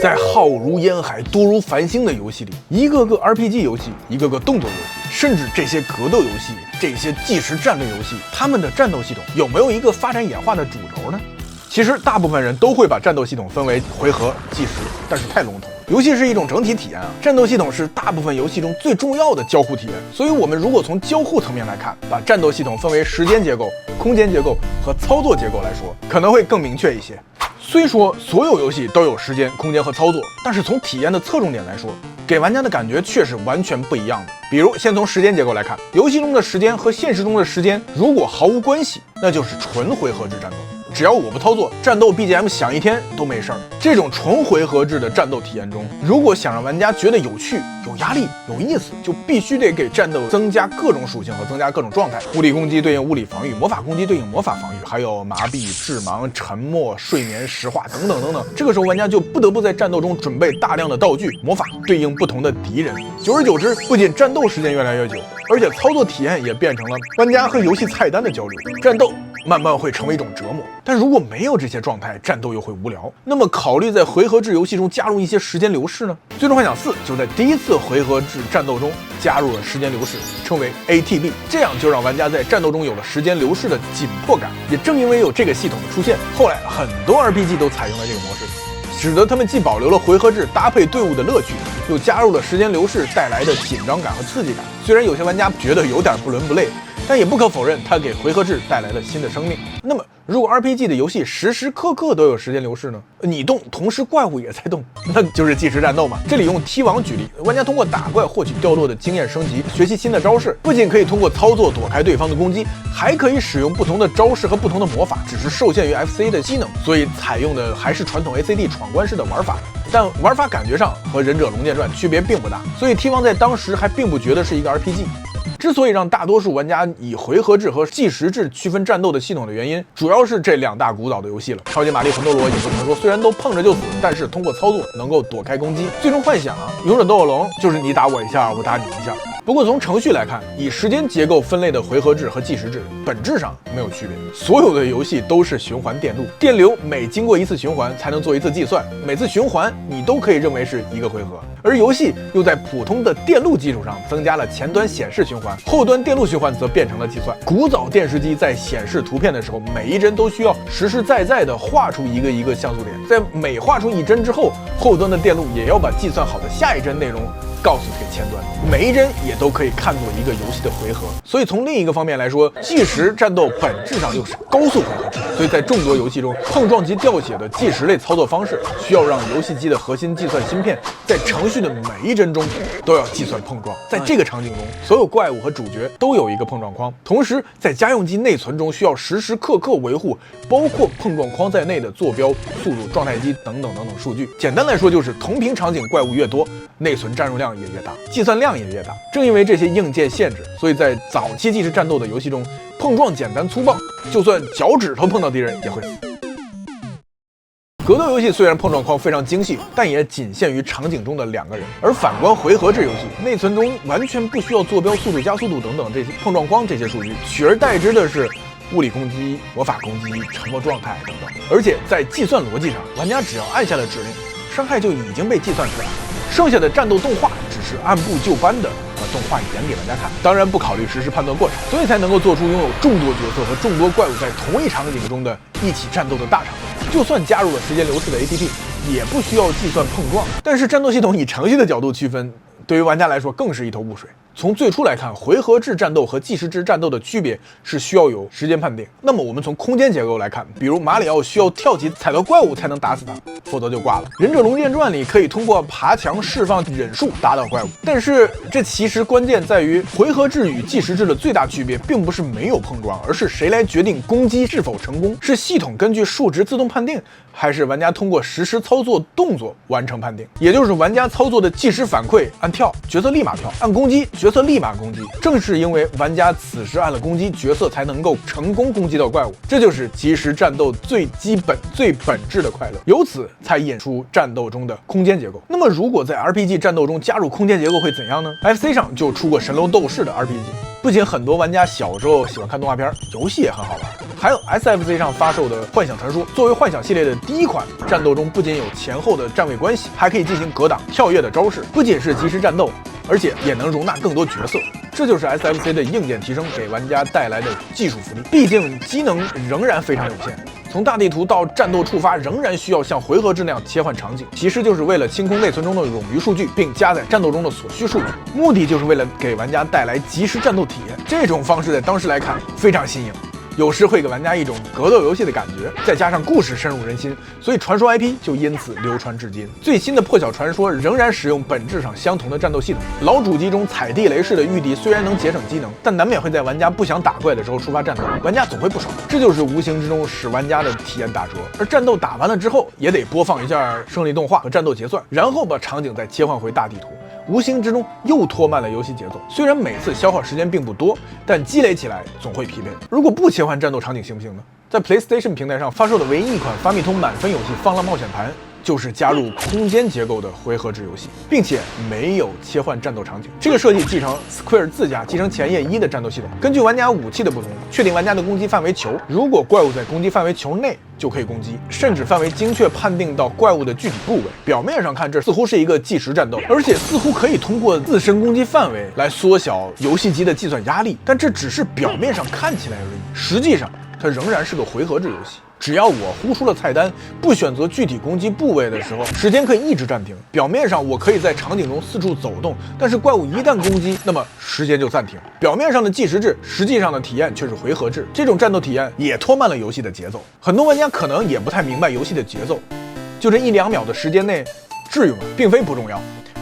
在浩如烟海、多如繁星的游戏里，一个个 RPG 游戏，一个个动作游戏，甚至这些格斗游戏、这些即时战略游戏，他们的战斗系统有没有一个发展演化的主轴呢？其实大部分人都会把战斗系统分为回合、计时，但是太笼统。游戏是一种整体体验啊，战斗系统是大部分游戏中最重要的交互体验。所以，我们如果从交互层面来看，把战斗系统分为时间结构、空间结构和操作结构来说，可能会更明确一些。虽说所有游戏都有时间、空间和操作，但是从体验的侧重点来说，给玩家的感觉却是完全不一样的。比如，先从时间结构来看，游戏中的时间和现实中的时间如果毫无关系，那就是纯回合制战斗。只要我不操作，战斗 BGM 响一天都没事儿。这种纯回合制的战斗体验中，如果想让玩家觉得有趣、有压力、有意思，就必须得给战斗增加各种属性和增加各种状态。物理攻击对应物理防御，魔法攻击对应魔法防御，还有麻痹、致盲、沉默、睡眠、石化等等等等。这个时候，玩家就不得不在战斗中准备大量的道具、魔法，对应不同的敌人。久而久之，不仅战斗时间越来越久，而且操作体验也变成了玩家和游戏菜单的交流。战斗慢慢会成为一种折磨。但如果没有这些状态，战斗又会无聊。那么考虑在回合制游戏中加入一些时间流逝呢？最终幻想4就在第一次回合制战斗中加入了时间流逝，称为 ATB， 这样就让玩家在战斗中有了时间流逝的紧迫感。也正因为有这个系统的出现，后来很多 RPG 都采用了这个模式，使得他们既保留了回合制搭配队伍的乐趣，又加入了时间流逝带来的紧张感和刺激感。虽然有些玩家觉得有点不伦不类，但也不可否认，它给回合制带来了新的生命。那么，如果 RPG 的游戏时时刻刻都有时间流逝呢？你动，同时怪物也在动，那就是即时战斗嘛。这里用踢王举例，玩家通过打怪获取掉落的经验升级，学习新的招式，不仅可以通过操作躲开对方的攻击，还可以使用不同的招式和不同的魔法，只是受限于 FC 的机能，所以采用的还是传统 ACD 闯关式的玩法。但玩法感觉上和忍者龙剑传区别并不大，所以踢王在当时还并不觉得是一个 RPG。之所以让大多数玩家以回合制和计时制区分战斗的系统的原因，主要是这两大古早的游戏了。超级玛丽、魂斗罗、影子传说虽然都碰着就死，但是通过操作能够躲开攻击。最终幻想、勇者斗恶龙就是你打我一下，我打你一下。不过从程序来看，以时间结构分类的回合制和计时制本质上没有区别。所有的游戏都是循环电路，电流每经过一次循环才能做一次计算，每次循环你都可以认为是一个回合。而游戏又在普通的电路基础上增加了前端显示循环，后端电路循环则变成了计算。古早电视机在显示图片的时候，每一帧都需要实实在在的画出一个一个像素点，在每画出一帧之后，后端的电路也要把计算好的下一帧内容告诉给前端，每一帧也都可以看作一个游戏的回合。所以从另一个方面来说，计时战斗本质上就是高速回合制。所以在众多游戏中，碰撞及掉血的计时类操作方式，需要让游戏机的核心计算芯片在程序的每一帧中都要计算碰撞。在这个场景中，所有怪物和主角都有一个碰撞框，同时在家用机内存中需要时时刻刻维护包括碰撞框在内的坐标、速度、状态机等等数据。简单来说，就是同屏场景怪物越多，内存占用量也越大，计算量也越大。正因为这些硬件限制，所以在早期即时战斗的游戏中，碰撞简单粗暴，就算脚趾头碰到敌人也会死。格斗游戏虽然碰撞框非常精细，但也仅限于场景中的2个人。而反观回合制游戏，内存中完全不需要坐标、速度、加速度等等这些碰撞框这些数据，取而代之的是物理攻击、魔法攻击、沉默状态等等。而且在计算逻辑上，玩家只要按下了指令，伤害就已经被计算出来了，剩下的战斗动画只是按部就班的把动画演给玩家看，当然不考虑实时判断过程，所以才能够做出拥有众多角色和众多怪物在同一场景中的一起战斗的大场面。就算加入了时间流逝的 ATP， 也不需要计算碰撞。但是战斗系统以程序的角度区分，对于玩家来说更是一头雾水。从最初来看，回合制战斗和计时制战斗的区别是需要有时间判定。那么我们从空间结构来看，比如马里奥需要跳起踩到怪物才能打死他，否则就挂了。忍者龙剑传里可以通过爬墙释放忍术打倒怪物。但是这其实关键在于回合制与计时制的最大区别并不是没有碰撞，而是谁来决定攻击是否成功，是系统根据数值自动判定，还是玩家通过实时操作动作完成判定。也就是玩家操作的即时反馈，按跳角色立马跳，按攻击角色立马攻击。正是因为玩家此时按了攻击，角色才能够成功攻击到怪物，这就是即时战斗最基本最本质的快乐，由此才引出战斗中的空间结构。那么如果在 RPG 战斗中加入空间结构会怎样呢？ FC 上就出过神龙斗士的 RPG，不仅很多玩家小时候喜欢看动画片，游戏也很好玩。还有 SFC 上发售的《幻想传说》，作为幻想系列的第一款，战斗中不仅有前后的站位关系，还可以进行格挡、跳跃的招式，不仅是即时战斗，而且也能容纳更多角色。这就是 SFC 的硬件提升给玩家带来的技术福利。毕竟机能仍然非常有限，从大地图到战斗触发仍然需要像回合制那样切换场景，其实就是为了清空内存中的冗余数据，并加载战斗中的所需数据，目的就是为了给玩家带来即时战斗体验。这种方式在当时来看非常新颖，有时会给玩家一种格斗游戏的感觉，再加上故事深入人心，所以传说 IP 就因此流传至今。最新的破晓传说仍然使用本质上相同的战斗系统，老主机中踩地雷式的御敌虽然能节省机能，但难免会在玩家不想打怪的时候触发战斗，玩家总会不爽，这就是无形之中使玩家的体验打折。而战斗打完了之后，也得播放一下胜利动画和战斗结算，然后把场景再切换回大地图，无形之中又拖慢了游戏节奏。虽然每次消耗时间并不多，但积累起来总会疲惫。如果不切换战斗场景行不行呢？在 PlayStation 平台上发售的唯一一款发米通满分游戏《放浪冒险盘》，就是加入空间结构的回合制游戏，并且没有切换战斗场景。这个设计继承 Square 自家继承前夜1的战斗系统，根据玩家武器的不同，确定玩家的攻击范围球。如果怪物在攻击范围球内，就可以攻击，甚至范围精确判定到怪物的具体部位。表面上看，这似乎是一个即时战斗，而且似乎可以通过自身攻击范围来缩小游戏机的计算压力。但这只是表面上看起来而已，实际上它仍然是个回合制游戏。只要我呼出了菜单，不选择具体攻击部位的时候，时间可以一直暂停。表面上我可以在场景中四处走动，但是怪物一旦攻击，那么时间就暂停。表面上的计时制，实际上的体验却是回合制。这种战斗体验也拖慢了游戏的节奏。很多玩家可能也不太明白游戏的节奏，就这1-2秒的时间内，至于吗？并非不重要。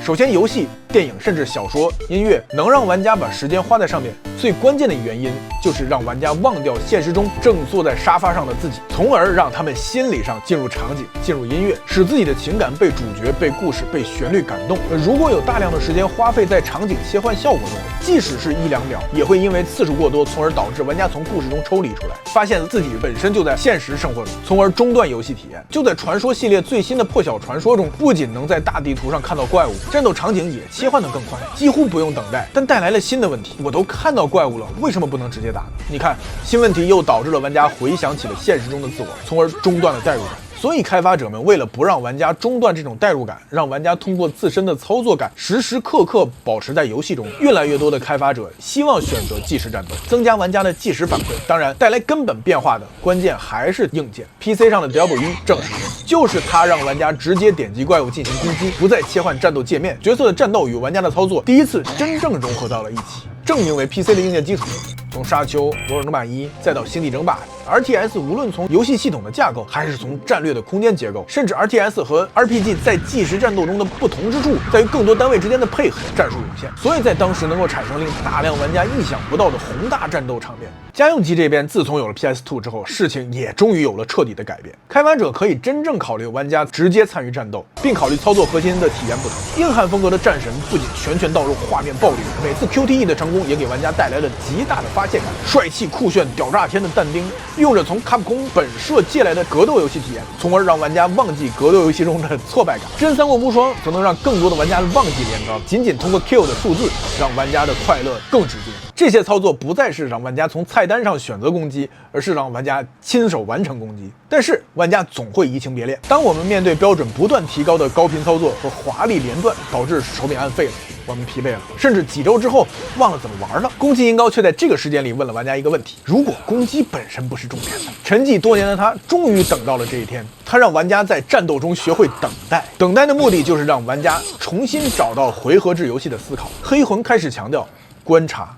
首先，游戏、电影甚至小说、音乐能让玩家把时间花在上面，最关键的原因就是让玩家忘掉现实中正坐在沙发上的自己，从而让他们心理上进入场景、进入音乐，使自己的情感被主角、被故事、被旋律感动。如果有大量的时间花费在场景切换效果中，即使是1-2秒，也会因为次数过多，从而导致玩家从故事中抽离出来，发现自己本身就在现实生活中，从而中断游戏体验。就在传说系列最新的破晓传说中，不仅能在大地图上看到怪物，战斗场景也切换得更快，几乎不用等待，但带来了新的问题。我都看到怪物了，为什么不能直接打呢？你看，新问题又导致了玩家回想起了现实中的自我，从而中断了代入感。所以开发者们为了不让玩家中断这种代入感，让玩家通过自身的操作感时时刻刻保持在游戏中，越来越多的开发者希望选择即时战斗，增加玩家的即时反馈。当然，带来根本变化的关键还是硬件。PC 上的 Diablo 1正是如此，就是它让玩家直接点击怪物进行攻击，不再切换战斗界面，角色的战斗与玩家的操作第一次真正融合到了一起。正因为 PC 的硬件基础，从沙丘、魔兽争霸1再到星际争霸 ，RTS 无论从游戏系统的架构，还是从战略的空间结构，甚至 RTS 和 RPG 在即时战斗中的不同之处，在于更多单位之间的配合，战术有限，所以在当时能够产生令大量玩家意想不到的宏大战斗场面。家用机这边自从有了 PS2 之后，事情也终于有了彻底的改变。开发者可以真正考虑玩家直接参与战斗，并考虑操作核心的体验不同。硬汉风格的战神不仅拳拳到肉，画面暴力，每次 QTE 的成功也给玩家带来了极大的发泄感。帅气酷炫屌炸天的但丁，用着从卡普空本社借来的格斗游戏体验，从而让玩家忘记格斗游戏中的挫败感。真三国无双则能让更多的玩家忘记连招，仅仅通过 kill 的数字，让玩家的快乐更直接。这些操作不再是让玩家从菜单上选择攻击，而是让玩家亲手完成攻击。但是玩家总会移情别恋，当我们面对标准不断提高的高频操作和华丽连段，导致手柄按废了，我们疲惫了，甚至几周之后忘了怎么玩了。宫崎英高却在这个时间里问了玩家一个问题：如果攻击本身不是重点呢？沉寂多年的他终于等到了这一天，他让玩家在战斗中学会等待。等待的目的就是让玩家重新找到回合制游戏的思考。黑魂开始强调观察、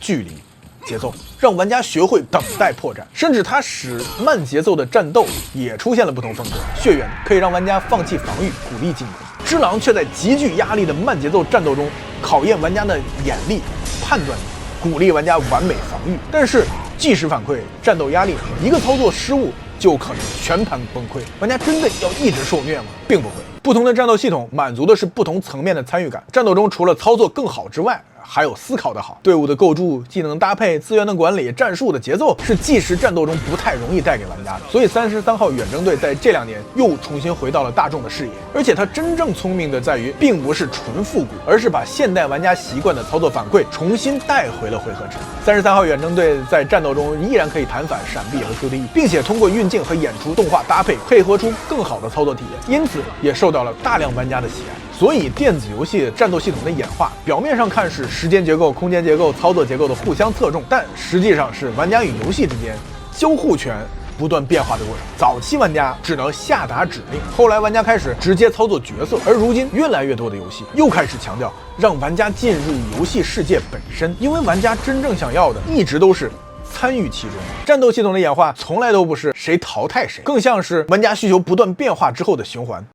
距离、节奏，让玩家学会等待破绽，甚至它使慢节奏的战斗也出现了不同风格。血缘可以让玩家放弃防御，鼓励进攻；只狼却在极具压力的慢节奏战斗中考验玩家的眼力、判断力，鼓励玩家完美防御。但是即时反馈、战斗压力，一个操作失误就可能全盘崩溃。玩家真的要一直受虐吗？并不会。不同的战斗系统满足的是不同层面的参与感。战斗中除了操作更好之外，还有思考的好。队伍的构筑、技能搭配、资源的管理、战术的节奏，是即时战斗中不太容易带给玩家的。所以33号远征队在这2年又重新回到了大众的视野。而且它真正聪明的在于，并不是纯复古，而是把现代玩家习惯的操作反馈重新带回了回合制。33号远征队在战斗中依然可以弹反、闪避和 QTE， 并且通过运镜和演出动画搭配，配合出更好的操作体验，因此也受到了大量玩家的喜爱。所以电子游戏战斗系统的演化，表面上看是时间结构、空间结构、操作结构的互相侧重，但实际上是玩家与游戏之间交互权不断变化的过程。早期玩家只能下达指令，后来玩家开始直接操作角色，而如今越来越多的游戏又开始强调让玩家进入游戏世界本身，因为玩家真正想要的一直都是参与其中。战斗系统的演化从来都不是谁淘汰谁，更像是玩家需求不断变化之后的循环。